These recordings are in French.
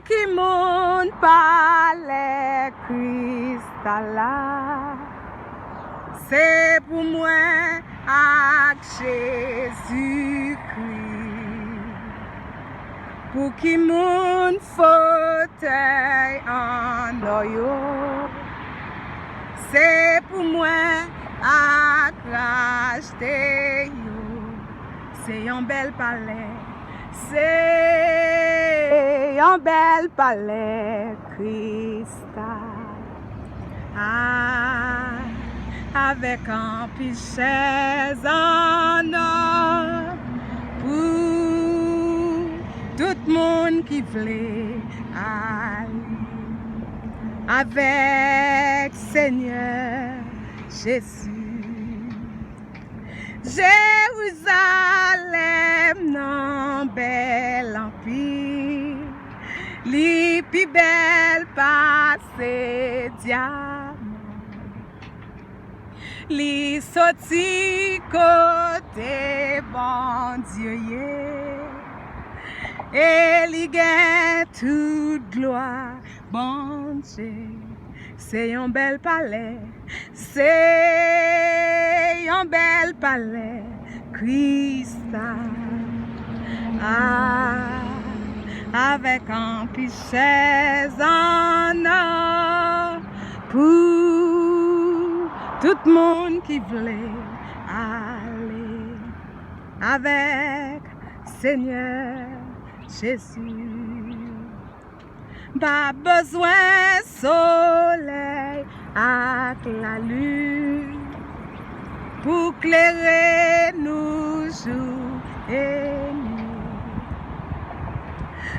Pouki, moun, palè, kristal. C'est pour moi avec Jésus-Christ. Pouki, moun, fauteuil en oyo. C'est pour moi avec racheter yo. C'est un bel palais. C'est un bel palais cristal. Ah, avec un chaise en or pour tout le monde qui voulait aller avec Seigneur Jésus. Jérusalem, non bel empire, li pi bel passé diamant, li sorti côté bon Dieu, et li gagne toute gloire bon Dieu. C'est un bel palais, c'est un bel palais cristal. Ah, avec un chaise en or pour tout le monde qui voulait aller avec Seigneur Jésus. Pas besoin soleil avec la lune pour clairer nous jour et nuit.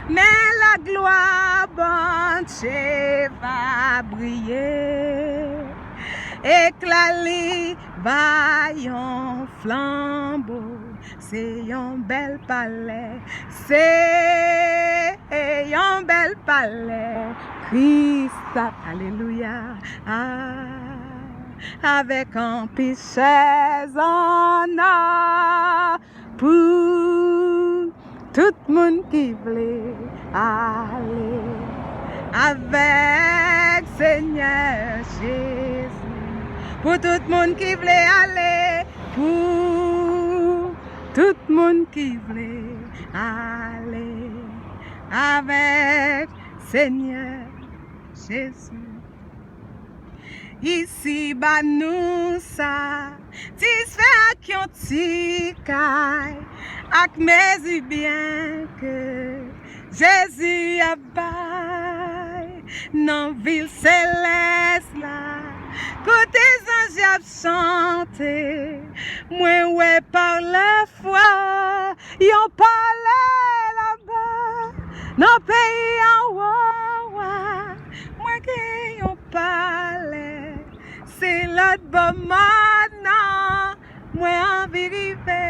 Mais la gloire bon Dieu va briller, éclater vaillant flambeau. C'est un bel palais, c'est un bel palais cristal. Alléluia. Ah, avec un chaise en or pour tout le monde qui voulait aller avec Seigneur Jésus. Pour tout le monde qui voulait aller, pour tout le monde qui voulait aller avec Seigneur Jésus. Ici, bah nous satisfè qui ont ticaille, avec mes bien que Jésus a bail, dans ville céleste là, côté anges a chanté, moi ouais par la foi, yon palais là-bas, dans pays en haut, moi qui yon palais, c'est l'autre bon maintenant, moi en vérité,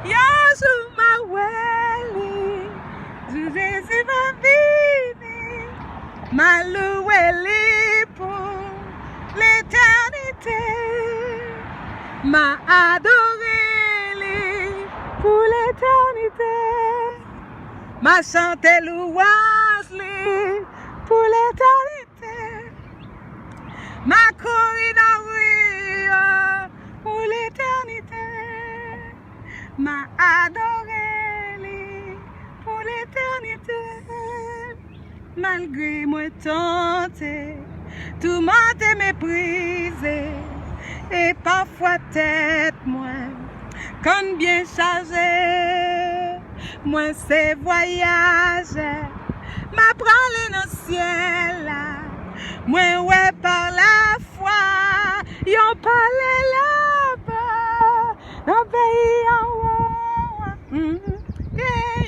yon jour ma weli, Jésus va venir, ma loueli pour l'éternité, m'a adoré pour l'éternité, m'a chanté louange pour l'éternité, m'a couru dans la rue pour l'éternité, m'a adoré pour l'éternité, malgré moi tenté, tout m'a été méprisé, et parfois tête moi, quand bien chargé, moi c'est voyage, m'apprends dans le ciel, moi ouais par la foi, yon palais là-bas, dans le pays en haut,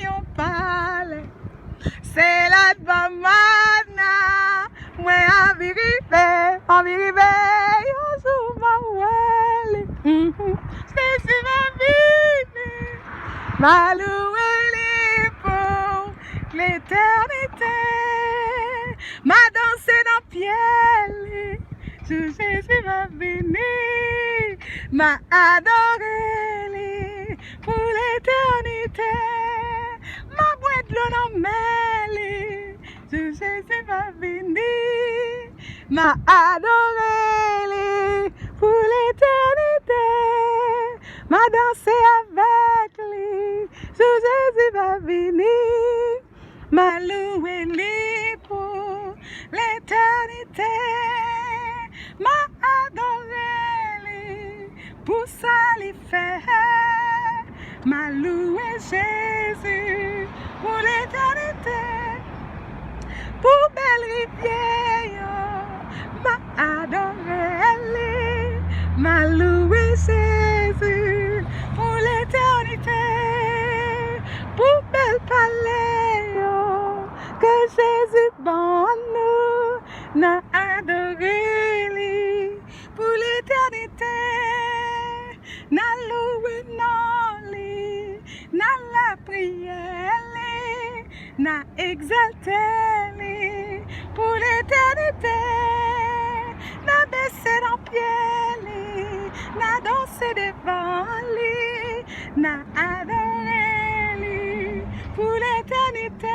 yon palais, c'est là-bas maintenant, moi en vérité, yon jour ma welle, c'est ma vie, ma louée pour l'éternité, ma dansé dans pied, Jésus va venir, m'a adoré pour l'éternité, ma boîte de l'eau dans mêlée. venir, m'a adoré pour l'éternité, m'a dansé avec lui, sous Jésus va venir, m'a loué lui pour l'éternité, m'a adoré lui pour ça lui fait, m'a loué Jésus pour l'éternité. Pour belle rivière, m'a adoré, m'a loué Jésus pour l'éternité. Pour belle palais, que Jésus bon nous, n'a adoré pour l'éternité. N'a loué non, n'a la prière, n'a exalté pour l'éternité, n'a baissé dans pied, n'a dansé devant lui, n'a adoré pour l'éternité.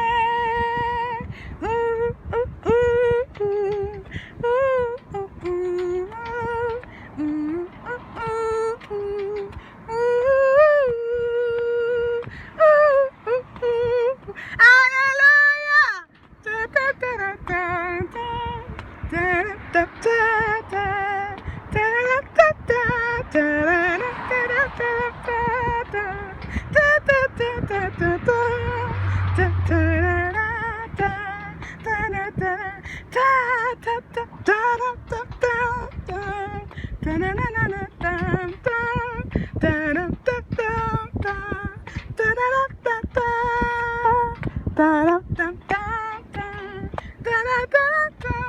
Da da da da da da da da da.